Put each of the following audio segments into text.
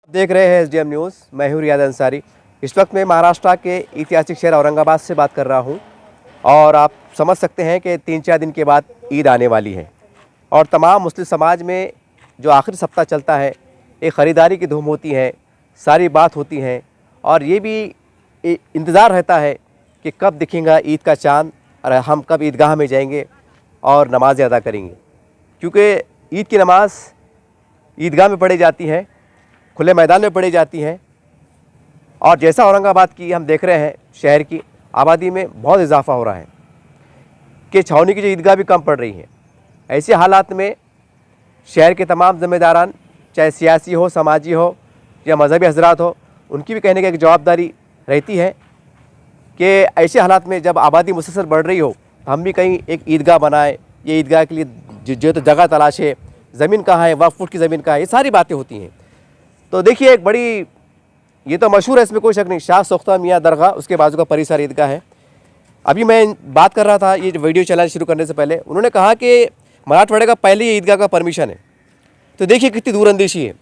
देख रहे हैं एसडीएम न्यूज़। मैं हूं रियाद अंसारी। इस वक्त मैं महाराष्ट्र के ऐतिहासिक शहर औरंगाबाद से बात कर रहा हूं और आप समझ सकते हैं कि 3-4 दिन के बाद ईद आने वाली है और तमाम मुस्लिम समाज में जो आखिरी सप्ताह चलता है, एक ख़रीदारी की धूम होती है, सारी बात होती है और ये भी इंतज़ार रहता है कि कब दिखेगा ईद का चाँद और हम कब ईदगाह में जाएंगे और नमाज़ अदा करेंगे, क्योंकि ईद की नमाज़ ईदगाह में पढ़ी जाती है, खुले मैदान में पढ़ी जाती है। और जैसा औरंगाबाद की हम देख रहे हैं, शहर की आबादी में बहुत इजाफा हो रहा है कि छावनी की जो ईदगाह भी कम पड़ रही है। ऐसे हालात में शहर के तमाम ज़िम्मेदारान, चाहे सियासी हो, समाजी हो या मजहबी हजरात हो, उनकी भी कहने की एक जवाबदारी रहती है कि ऐसे हालात में जब आबादी मुसलसल बढ़ रही हो, हम भी कहीं एक ईदगाह बनाएं। ये ईदगाह के लिए जो तो जगह तलाशे, ज़मीन कहाँ है, वक्फ की ज़मीन कहाँ है, ये सारी बातें होती हैं। तो देखिए, एक बड़ी, ये तो मशहूर है, इसमें कोई शक नहीं, शाह सोख्ता मियाँ दरगाह, उसके बाजू का परिसर ईदगाह है। अभी मैं बात कर रहा था ये वीडियो चलाना शुरू करने से पहले, उन्होंने कहा कि मराठवाड़े का पहले ही ईदगाह का परमिशन है। तो देखिए कितनी दूरअंदेशी है।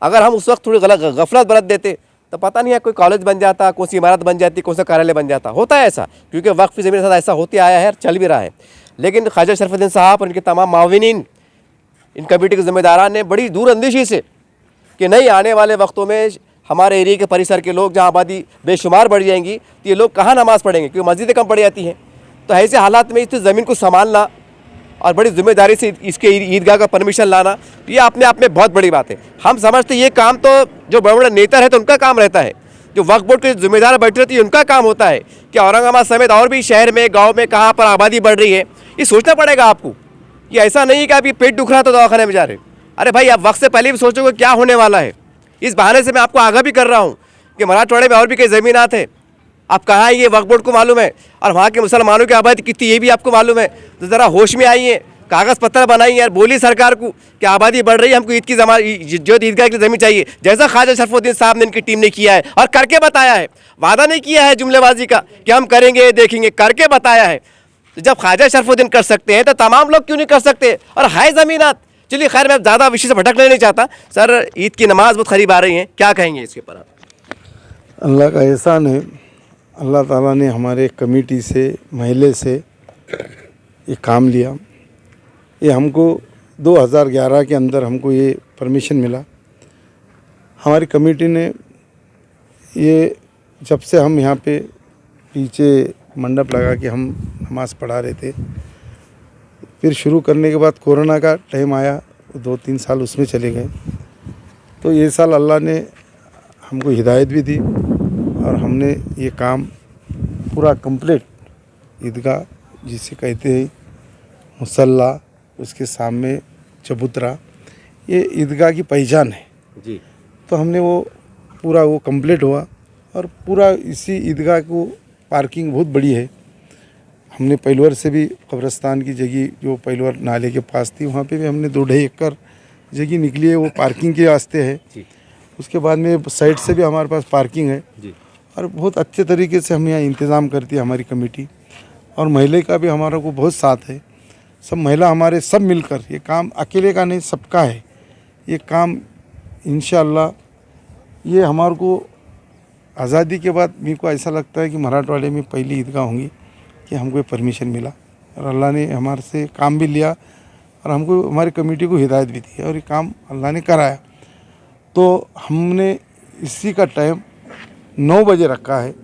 अगर हम उस वक्त थोड़ी गफलत बरत देते तो पता नहीं है कोई कॉलेज बन जाता, कौन सी इमारत बन जाती, कौन सा कार्यालय बन जाता। होता है ऐसा, क्योंकि वक्फ की ज़मीन के साथ ऐसा होते आया है, चल भी रहा है। लेकिन ख्वाजा शरफुद्दीन साहब और इनके तमाम माविनीन, इन कमेटी के ज़िम्मेदारान ने बड़ी दूरअंदेशी से कि नहीं, आने वाले वक्तों में हमारे एरिया के परिसर के लोग, जहाँ आबादी बेशुमार बढ़ जाएंगी, तो ये लोग कहाँ नमाज़ पढ़ेंगे, क्योंकि मस्जिदें कम पड़ जाती हैं। तो ऐसे हालात में इस ज़मीन को संभालना और बड़ी जिम्मेदारी से इसके ईदगाह का परमिशन लाना, ये अपने आप में बहुत बड़ी बात है। हम समझते ये काम तो जो बड़े बड़े नेता रहते हैं उनका काम रहता है, जो वक्फ बोर्ड के जिम्मेदार बैठे रहती है उनका काम होता है कि औरंगाबाद समेत और भी शहर में, गाँव में कहाँ पर आबादी बढ़ रही है, ये सोचना पड़ेगा आपको। कि ऐसा नहीं है कि आप ये पेट दुख रहा तो दवाखाने में जा रहे। अरे भाई, आप वक्त से पहले भी सोचोगे क्या होने वाला है। इस बहाने से मैं आपको आगाह भी कर रहा हूँ कि मराठवाड़े में और भी कई ज़मीनात हैं, आप कहाँ हैं ये वक्फ बोर्ड को मालूम है, और वहाँ के मुसलमानों की आबादी कितनी ये भी आपको मालूम है। तो ज़रा होश में आइए, कागज़ पत्थर बनाइए और बोलिए सरकार को कि आबादी बढ़ रही है, हमको ईद की जो ईदगाह की ज़मीन चाहिए, जैसा ख्वाजा शरफुद्दीन साहब ने, इनकी टीम ने किया है और करके बताया है। वादा नहीं किया है जुमलेबाजी का कि हम करेंगे देखेंगे, करके बताया है। तो जब ख्वाजा शरफुद्दीन कर सकते हैं तो तमाम लोग क्यों नहीं कर सकते। और हाय ज़मीनात। चलिए खैर, मैं ज़्यादा विषय से भटकने नहीं चाहता। सर, ईद की नमाज़ बहुत करीब आ रही है, क्या कहेंगे इसके ऊपर आप? अल्लाह का एहसान है, अल्लाह ताला ने हमारे कमेटी से, महल्ले से ये काम लिया। ये हमको 2011 के अंदर हमको ये परमिशन मिला। हमारी कमेटी ने ये, जब से हम यहाँ पे पीछे मंडप लगा के हम नमाज़ पढ़ा रहे थे, फिर शुरू करने के बाद कोरोना का टाइम आया, 2-3 साल उसमें चले गए। तो ये साल अल्लाह ने हमको हिदायत भी दी और हमने ये काम पूरा कंप्लीट, ईदगाह जिसे कहते हैं, मुसल्ला, उसके सामने चबूतरा, ये ईदगाह की पहचान है जी। तो हमने वो पूरा वो कंप्लीट हुआ और पूरा इसी ईदगाह को पार्किंग बहुत बड़ी है। हमने पहलवर से भी कब्रिस्तान की जगह, जो पहलवर नाले के पास थी, वहाँ पे भी हमने 2-2.5 एकड़ जगह निकली है, वो पार्किंग के वास्ते है जी। उसके बाद में साइड से भी हमारे पास पार्किंग है जी। और बहुत अच्छे तरीके से हम यहाँ इंतज़ाम करती है हमारी कमेटी। और महिला का भी हमारा को बहुत साथ है, सब महिला हमारे सब मिलकर, ये काम अकेले का नहीं, सबका है ये काम। इंशाअल्लाह ये हमारे को आज़ादी के बाद मेरे को ऐसा लगता है कि मराठवाड़े में पहली ईदगाह होंगी कि हमको परमिशन मिला और अल्लाह ने हमारे से काम भी लिया और हमको, हमारी कमेटी को हिदायत भी दी और ये काम अल्लाह ने कराया। तो हमने इसी का टाइम 9 बजे रखा है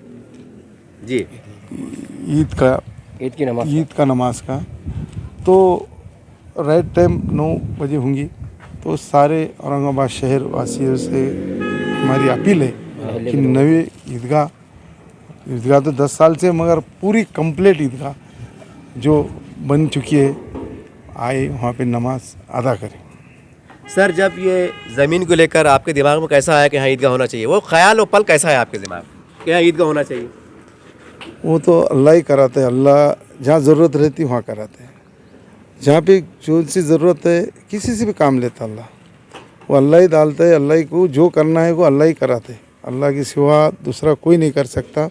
जी, ईद का नमाज का। तो राइट टाइम 9 बजे होंगी। तो सारे औरंगाबाद शहर वासियों से हमारी अपील है कि नई ईदगाह तो 10 साल से, मगर पूरी कंप्लीट ईदगाह जो बन चुकी है, आए वहाँ पे नमाज अदा करें। सर, जब ये ज़मीन को लेकर आपके दिमाग में कैसा आया कि हाँ ईदगाह होना चाहिए, वो ख्याल और पल कैसा है आपके दिमाग में कि हाँ ईदगाह होना चाहिए? वो तो अल्लाह ही कराते हैं, अल्लाह जहाँ ज़रूरत रहती है वहाँ कराते हैं। जहाँ पे जो सी ज़रूरत है, किसी से भी काम लेता अल्लाह, वो अल्लाह ही डालता है। अल्लाह ही को जो करना है वो अल्लाह ही कराते हैं, अल्लाह के सिवा दूसरा कोई नहीं कर सकता।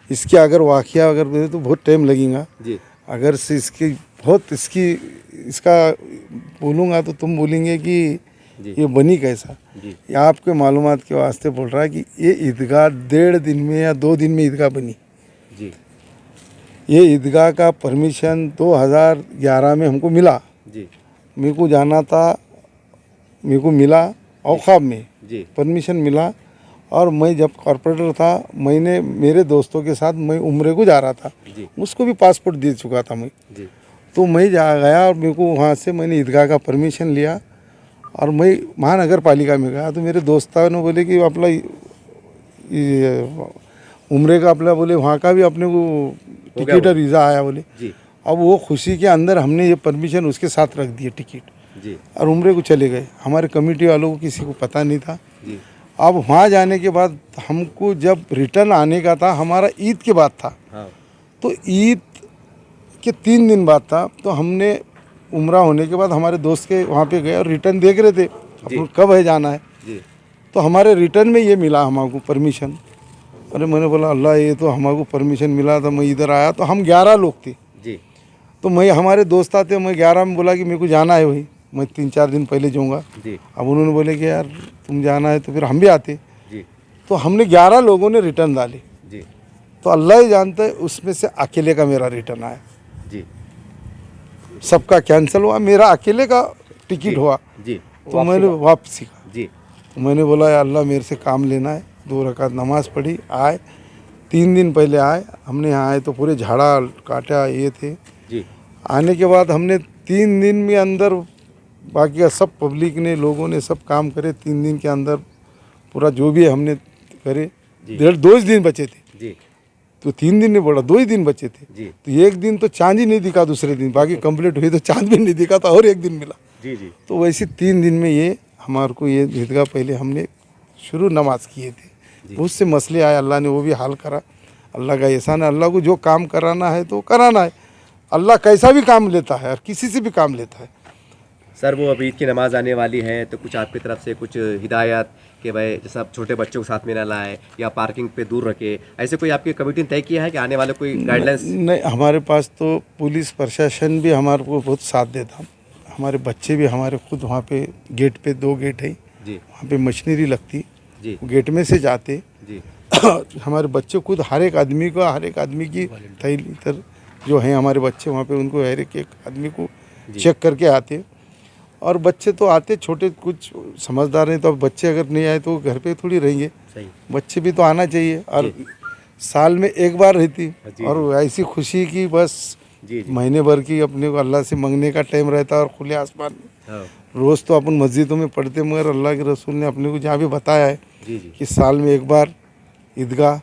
इसके अगर वाक़या अगर तो बहुत टाइम लगेगा जी। अगर से इसकी बहुत इसका बोलूँगा तो तुम बोलेंगे कि जी। ये बनी कैसा। जी ये आपके मालूमात के वास्ते बोल रहा है कि ये ईदगाह 1.5 दिन में या 2 दिन में ईदगाह बनी। जी ये ईदगाह का परमिशन 2011 में हमको मिला। जी मेरे को जाना था, मेरे को मिला औखाब में जी परमिशन मिला। और मैं जब कॉर्पोरेटर था, मैंने मेरे दोस्तों के साथ मैं उम्रे को जा रहा था, जी उसको भी पासपोर्ट दे चुका था मैं। जी तो मैं जा गया और मेरे को वहाँ से मैंने ईदगाह का परमिशन लिया और मैं महानगर पालिका में गया। तो मेरे दोस्तों ने बोले कि अपना उम्रे का अपना बोले वहाँ का भी अपने को टिकट और वीज़ा आया बोले। जी अब वो खुशी के अंदर हमने ये परमिशन उसके साथ रख दिए टिकट जी और उम्रे को चले गए। हमारे कमेटी वालों को किसी को पता नहीं था। जी अब वहाँ जाने के बाद हमको जब रिटर्न आने का था, हमारा ईद के बाद था, हाँ तो ईद के 3 दिन बाद था। तो हमने उम्रा होने के बाद हमारे दोस्त के वहाँ पे गए और रिटर्न देख रहे थे अपन कब है जाना है। जी तो हमारे रिटर्न में ये मिला हमको परमिशन। अरे मैंने बोला अल्लाह, ये तो हमको परमिशन मिला था। मैं इधर आया तो हम 11 लोग थे। जी तो मैं हमारे दोस्त आते, मैं 11 में बोला कि मेरे को जाना है वही, मैं 3-4 दिन पहले जाऊँगा। जी अब उन्होंने बोले कि यार तुम जाना है तो फिर हम भी आते। जी तो हमने 11 लोगों ने रिटर्न डाले। जी तो अल्लाह ही जानता है, उसमें से अकेले का मेरा रिटर्न आया। जी सबका कैंसिल हुआ, मेरा अकेले का टिकट हुआ। जी तो मैंने वापसी का, जी तो मैंने बोला या अल्लाह मेरे से काम लेना है। 2 रकात नमाज पढ़ी, आए। 3 दिन पहले आए, हमने यहाँ आए तो पूरे झाड़ा काटा ये थे। जी आने के बाद हमने 3 दिन में अंदर बाकी का सब पब्लिक ने, लोगों ने सब काम करे। 3 दिन के अंदर पूरा जो भी हमने करे। 2 ही दिन बचे थे, जी तो 3 दिन नहीं बोला, 2 ही दिन बचे थे। जी तो एक दिन तो चांद ही नहीं दिखा, दूसरे दिन बाकी कंप्लीट हुई तो चांद भी नहीं दिखा था और एक दिन मिला। जी जी तो वैसे 3 दिन में ये हमारे को ये ईदगाह पहले हमने शुरू नमाज किए थे। बहुत से मसले आए, अल्लाह ने वो भी हल करा। अल्लाह का एहसान है। अल्लाह को जो काम कराना है तो कराना है। अल्लाह कैसा भी काम लेता है और किसी से भी काम लेता है। सर, वो अभी ईद की नमाज आने वाली है, तो कुछ आपकी तरफ से कुछ हिदायत कि भाई जैसे आप छोटे बच्चों को साथ में ना लाएं या पार्किंग पे दूर रखें, ऐसे कोई आपकी कमेटी ने तय किया है कि आने वाले कोई गाइडलाइंस? नहीं, हमारे पास तो पुलिस प्रशासन भी हमारे को बहुत साथ देता। हमारे बच्चे भी हमारे खुद वहाँ पे गेट पे 2 गेट है, जी वहाँ पे मशीनरी लगती, जी गेट में से जाते। जी हमारे बच्चे खुद हर एक आदमी की थैली इधर जो है हमारे बच्चे वहाँ पे, उनको हर एक आदमी को चेक करके आते। और बच्चे तो आते छोटे, कुछ समझदार नहीं, तो अब बच्चे अगर नहीं आए तो घर पे थोड़ी रहेंगे। सही। बच्चे भी तो आना चाहिए। और साल में एक बार रहती जी, और ऐसी खुशी की बस जी जी महीने भर की अपने को अल्लाह से मांगने का टाइम रहता है। और खुले आसमान में हाँ रोज़ तो अपन मस्जिदों में पढ़ते, मगर अल्लाह के रसूल ने अपने को जहाँ भी बताया है जी जी कि साल में एक बार ईदगाह,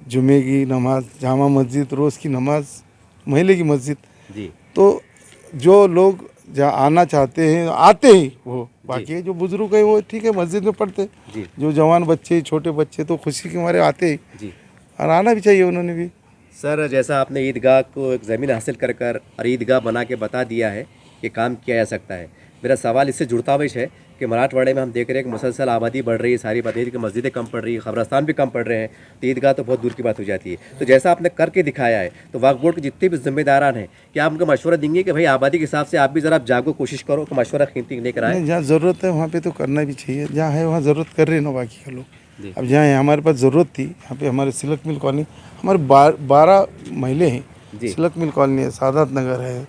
जुमे की नमाज, जामा मस्जिद, रोज़ की नमाज, महल्ले की मस्जिद। जी तो जो लोग जहाँ आना चाहते हैं आते ही, वो बाकी जो बुजुर्ग है वो ठीक है मस्जिद में पढ़ते। जी जो जवान बच्चे, छोटे बच्चे तो खुशी के मारे आते ही, जी और आना भी चाहिए उन्होंने भी। सर, जैसा आपने ईदगाह को एक ज़मीन हासिल कर और ईदगाह बना के बता दिया है कि काम किया जा सकता है, मेरा सवाल इससे जुड़ता हुआ है कि मराठवाड़े में हम देख रहे हैं कि मुसलसल आबादी बढ़ रही है, सारी बतेरी की मस्जिदें कम पड़ रही है, ख़बरस्तान भी कम पड़ रहे हैं, तो ईदगाह तो बहुत दूर की बात हो जाती है। तो जैसा आपने करके दिखाया है, तो वक्फ बोर्ड के जितने भी जिम्मेदारान हैं, क्या आप उनको मशवरा देंगे कि भाई आबादी के हिसाब से आप भी ज़रा जागो, कोशिश करो कि मशवरा कीमती लेकर आए? नहीं, जहाँ ज़रूरत है वहाँ पे तो करना भी चाहिए। जहाँ है वहाँ ज़रूरत कर रहे हैं ना बाकी का जी। लोग। अब जहाँ हमारे पास ज़रूरत थी, यहाँ पे हमारे सिलक मिल कॉलोनी, हमारे 12 महल्ले हैं। जी। सिलक मिल कॉलोनी है, सादात नगर है,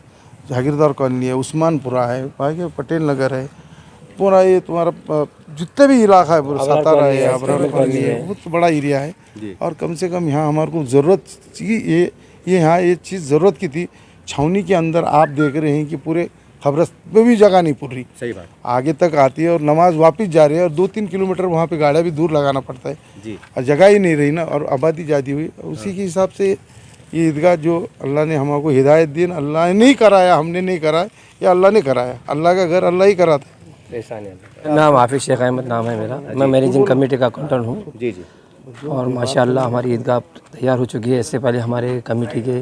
जागीरदार कॉलोनी है, उस्मानपुरा है, बाकी पटेल नगर है, पूरा ये तुम्हारा जितने भी इलाका है, पूरा सातारा है, अबरार कॉलोनी है, बहुत बड़ा एरिया है। जी। और कम से कम यहाँ हमारे को ज़रूरत ये यहाँ ये चीज़ ज़रूरत की थी। छावनी के अंदर आप देख रहे हैं कि पूरे खबरस्तान में भी जगह नहीं पूरी, सही बात। आगे तक आती है और नमाज वापस जा रही है, और 2-3 किलोमीटर वहाँ पे गाड़ा भी दूर लगाना पड़ता है, जी और जगह ही नहीं रही ना, और आबादी ज़्यादा हुई। उसी के हिसाब से ये ईदगाह जो अल्लाह ने हमको हिदायत दी, अल्लाह ने नहीं कराया, हमने नहीं कराया, या अल्लाह ने कराया। अल्लाह का घर अल्लाह ही कराता है। नाम हाफिज़ शेख अहमद नाम है मेरा। मैं मैनेजिंग कमेटी का अकाउंटेंट हूँ। जी जी और माशाअल्लाह हमारी ईदगाह तैयार हो चुकी है। इससे पहले हमारे कमेटी के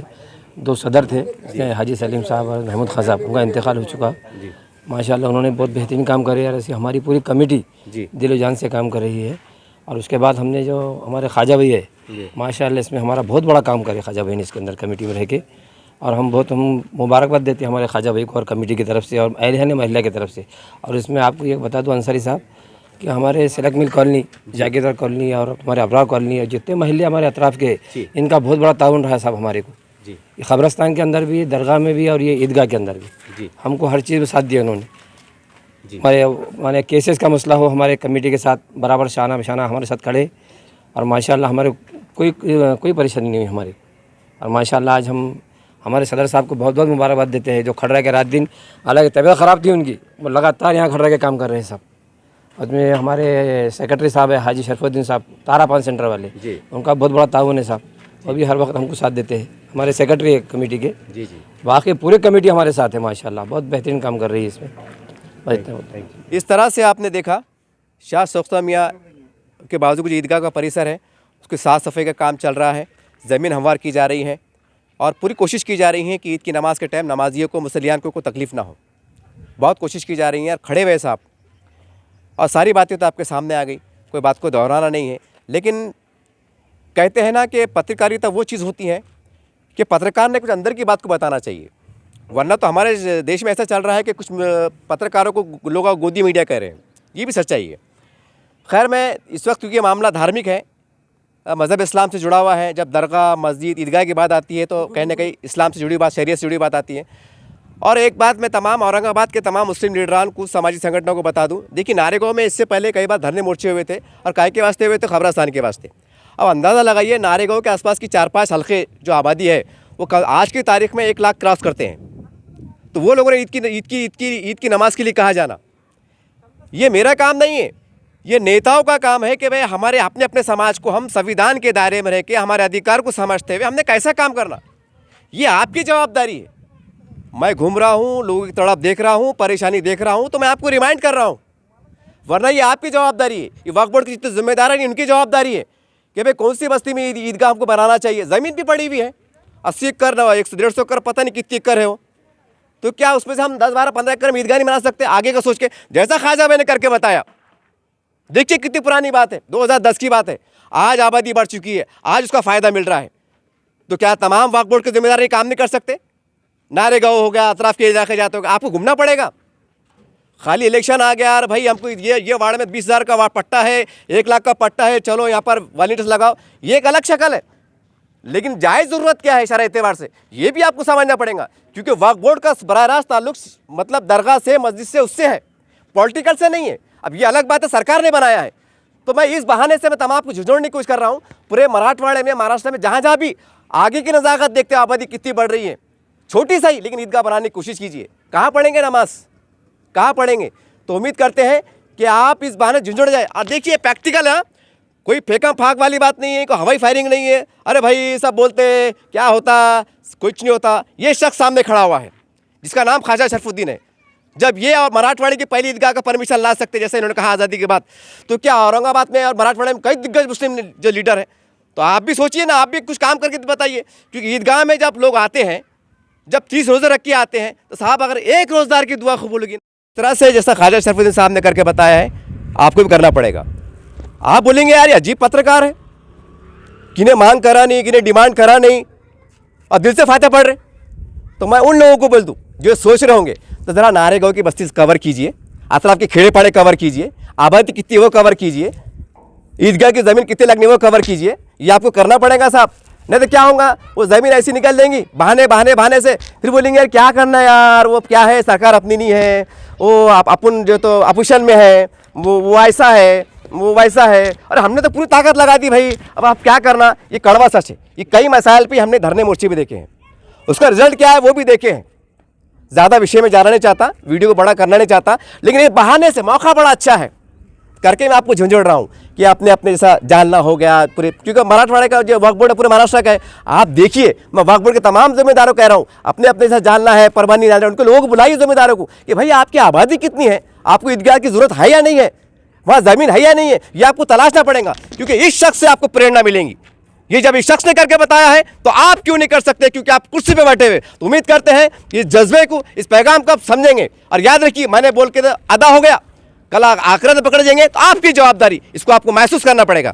2 सदर थे, इसमें हाजी सलीम साहब और महमूद खान साहब, उनका इंतकाल हो चुका। जी माशाअल्लाह उन्होंने बहुत बेहतरीन काम करे और ऐसी हमारी पूरी कमेटी जी दिलो जान से काम कर रही है। और उसके बाद हमने जो हमारे ख्वाजा भाई है, माशाअल्लाह इसमें हमारा बहुत बड़ा काम करे ख्वाजा भाई ने, इसके अंदर कमेटी में रह के और हम मुबारकबाद देते हैं हमारे ख्वाजा भाई को और कमेटी की तरफ से और अहल महिला की तरफ से। और इसमें आपको ये बता दूं अंसारी साहब कि हमारे सिलक मिल कॉलोनी, जागीरदार कॉलोनी और हमारे अबरार कॉलोनी और जितने महल्ले हमारे अतराफ़ के, इनका बहुत बड़ा ताउन रहा है साहब हमारे को। जी, ख़बरस्तान के अंदर भी, दरगाह में भी और ये ईदगाह के अंदर भी जी, हमको हर चीज़ में साथ दिया उन्होंने। जी। हमारे माने केसेस का मसला हो, हमारे कमेटी के साथ बराबर शाना बशाना हमारे साथ खड़े और माशाल्लाह हमारे कोई परेशानी नहीं हुई हमारी। और माशाल्लाह आज हम हमारे सदर साहब को बहुत बहुत मुबारकबाद देते हैं जो खड़ रह के रात दिन, हालांकि तबीयत ख़राब थी उनकी, वो लगातार यहाँ खड़ रह के काम कर रहे हैं सब। उसमें हमारे सेक्रेटरी साहब है हाजी शरफुद्दीन साहब, तारा पान सेंटर वाले, उनका बहुत बड़ा ताउन है साहब, वो भी हर वक्त हमको साथ देते हैं। हमारे सेक्रेटरी है कमेटी के, जी जी, बाकी पूरी कमेटी हमारे साथ है माशाल्लाह, बहुत बेहतरीन काम कर रही है इसमें। इस तरह से आपने देखा शाह सोख्ता मियाँ के बाजू जो ईदगाह का परिसर है उसकी साफ़ सफाई का काम चल रहा है, ज़मीन हमवार की जा रही है और पूरी कोशिश की जा रही है कि ईद की नमाज़ के टाइम नमाजियों को, मुसलियान को कोई तकलीफ़ ना हो। बहुत कोशिश की जा रही है और खड़े हुए साहब, और सारी बातें तो आपके सामने आ गई, कोई बात को दोहराना नहीं है। लेकिन कहते हैं ना कि पत्रकारिता वो चीज़ होती है कि पत्रकार ने कुछ अंदर की बात को बताना चाहिए, वरना तो हमारे देश में ऐसा चल रहा है कि कुछ पत्रकारों को लोग गोदी मीडिया कह रहे हैं, ये भी सच्चाई है। खैर, मैं इस वक्त क्योंकि मामला धार्मिक है, मज़हब इस्लाम से जुड़ा हुआ है, जब दरगाह, मस्जिद, ईदगाह की बात आती है तो कहीं ना कहीं इस्लाम से जुड़ी बात, शरीयत से जुड़ी बात आती है। और एक बात मैं तमाम औरंगाबाद के तमाम मुस्लिम लीडरान को, सामाजिक संगठनों को बता दूं, देखिए नारेगांव में इससे पहले कई बार धरने मोर्चे हुए थे और काय के वास्ते हुए थे, खबरस्तान के वास्ते। अब अंदाज़ा लगाइए नारेगांव के आसपास की 4-5 हल्के जो आबादी है वो आज की तारीख में 1 लाख क्रॉस करते हैं। तो वो लोगों ने ईद की नमाज के लिए कहा जाना, ये मेरा काम नहीं है, ये नेताओं का काम है कि भाई हमारे अपने अपने समाज को हम संविधान के दायरे में रह के हमारे अधिकार को समझते हुए हमने कैसा काम करना, ये आपकी जवाबदारी है। मैं घूम रहा हूँ, लोगों की तड़प देख रहा हूँ, परेशानी देख रहा हूँ, तो मैं आपको रिमाइंड कर रहा हूँ, वरना ये आपकी जवाबदारी है। ये वक्फ बोर्ड की जितने जिम्मेदार है उनकी जवाबदारी है कि भाई कौन सी बस्ती में ईदगाह हमको बनाना चाहिए। ज़मीन भी पड़ी हुई है, 80 एकड़, 100-150 एकड़, पता नहीं कितनी एकड़ है वो, तो क्या उसमें से हम 10-12-15 एकड़ में ईदगाह नहीं बना सकते? आगे का सोच के, जैसा ख्वाजा मैंने करके बताया, देखिए कितनी पुरानी बात है, 2010 की बात है, आज आबादी बढ़ चुकी है, आज उसका फ़ायदा मिल रहा है। तो क्या तमाम वक्फ बोर्ड के जिम्मेदार ये काम नहीं कर सकते? नारेगांव हो गया, अतराफ़ के इलाके जाते हो, आपको घूमना पड़ेगा। खाली इलेक्शन आ गया और भाई हमको ये वार्ड में 20,000 का वार्ड पट्टा है, 1 लाख का पट्टा है, चलो यहाँ पर वॉलंटियर्स लगाओ, ये एक अलग शक्ल है। लेकिन जायज़ ज़रूरत क्या है शरअ एतबार से, ये भी आपको समझना पड़ेगा, क्योंकि वक्फ बोर्ड का बराह रास्त ताल्लुक मतलब दरगाह से, मस्जिद से, उससे है, पॉलिटिकल से नहीं है। अब ये अलग बात है, सरकार ने बनाया है। तो मैं इस बहाने से मैं तमाम को झुझोड़ने की कोशिश कर रहा हूँ, पूरे मराठवाड़े में, महाराष्ट्र में, जहाँ जहाँ भी आगे की नज़ाकत देखते हो, आबादी कितनी बढ़ रही है, छोटी सही लेकिन ईदगाह बनाने की कोशिश कीजिए। कहाँ पढ़ेंगे नमाज, कहाँ पढ़ेंगे? तो उम्मीद करते हैं कि आप इस बहाने झुंझुड़ जाए। और देखिए प्रैक्टिकल है, कोई फेंका फाक वाली बात नहीं है, कोई हवाई फायरिंग नहीं है। अरे भाई सब बोलते क्या होता, कुछ नहीं होता। ये शख्स सामने खड़ा हुआ है जिसका नाम ख्वाजा शरफुद्दीन है। जब ये और मराठवाड़े की पहली ईदगाह का परमिशन ला सकते, जैसे इन्होंने कहा आज़ादी के बाद, तो क्या औरंगाबाद में और मराठवाड़े में कई दिग्गज मुस्लिम जो लीडर हैं, तो आप भी सोचिए ना, आप भी कुछ काम करके बताइए। क्योंकि ईदगाह में जब लोग आते हैं, जब 30 रोज़े रख के आते हैं, तो साहब अगर एक रोज़दार की दुआ कबूल होगी, इस तरह से जैसा ख्वाजा शरफुद्दीन साहब ने करके बताया है, आपको भी करना पड़ेगा। आप बोलेंगे यार ये अजीब पत्रकार है, किन्हें मांग करा नहीं, किन्हें डिमांड करा नहीं और दिल से फायदा पढ़ रहे, तो मैं उन लोगों को बोल दूँ जो सोच रहे होंगे, तो ज़रा नारेगांव की बस्ती कवर कीजिए, अतराफ के खेड़े पाड़े कवर कीजिए, आबादी कितनी वो कवर कीजिए, ईदगाह की ज़मीन कितनी लगनी वो कवर कीजिए। ये आपको करना पड़ेगा साहब, नहीं तो क्या होगा, वो ज़मीन ऐसी निकल देंगी बहाने से, फिर बोलेंगे यार क्या करना यार, वो क्या है, सरकार अपनी नहीं है, वो अपन जो तो अपोजिशन में है, वो ऐसा है, वो वैसा है, और हमने तो पूरी ताकत लगा दी भाई, अब आप क्या करना। ये कड़वा सच है। ये कई मसाइल पे हमने धरने मोर्चे भी देखे हैं, उसका रिजल्ट क्या है वो भी देखे हैं। ज़्यादा विषय में जाना नहीं चाहता, वीडियो को बड़ा करना नहीं चाहता, लेकिन ये बहाने से मौका बड़ा अच्छा है करके मैं आपको झुंझुड़ रहा हूँ कि अपने जैसा जानना हो गया पूरे, क्योंकि मराठवाड़े का जो वक्फ बोर्ड है पूरे महाराष्ट्र का है। आप देखिए, मैं वक्फ बोर्ड के तमाम जिम्मेदारों कह रहा हूँ, अपने जैसा जानना है, परवानी जानना है, उनको लोगों को बुलाइए जिम्मेदारों को कि भाई आपकी आबादी कितनी है, आपको ईदगाह की ज़रूरत है या नहीं है, वहाँ ज़मीन है या नहीं है, ये आपको तलाशना पड़ेगा, क्योंकि इस शख्स से आपको प्रेरणा मिलेंगी। ये जब इस शख्स ने करके बताया है तो आप क्यों नहीं कर सकते, क्योंकि आप कुर्सी पे बैठे हुए। तो उम्मीद करते हैं इस जज्बे को, इस पैगाम को आप समझेंगे। और याद रखिए, मैंने बोल के अदा हो गया, कल आखिरत में पकड़ जाएंगे तो आपकी जवाबदारी, इसको आपको महसूस करना पड़ेगा।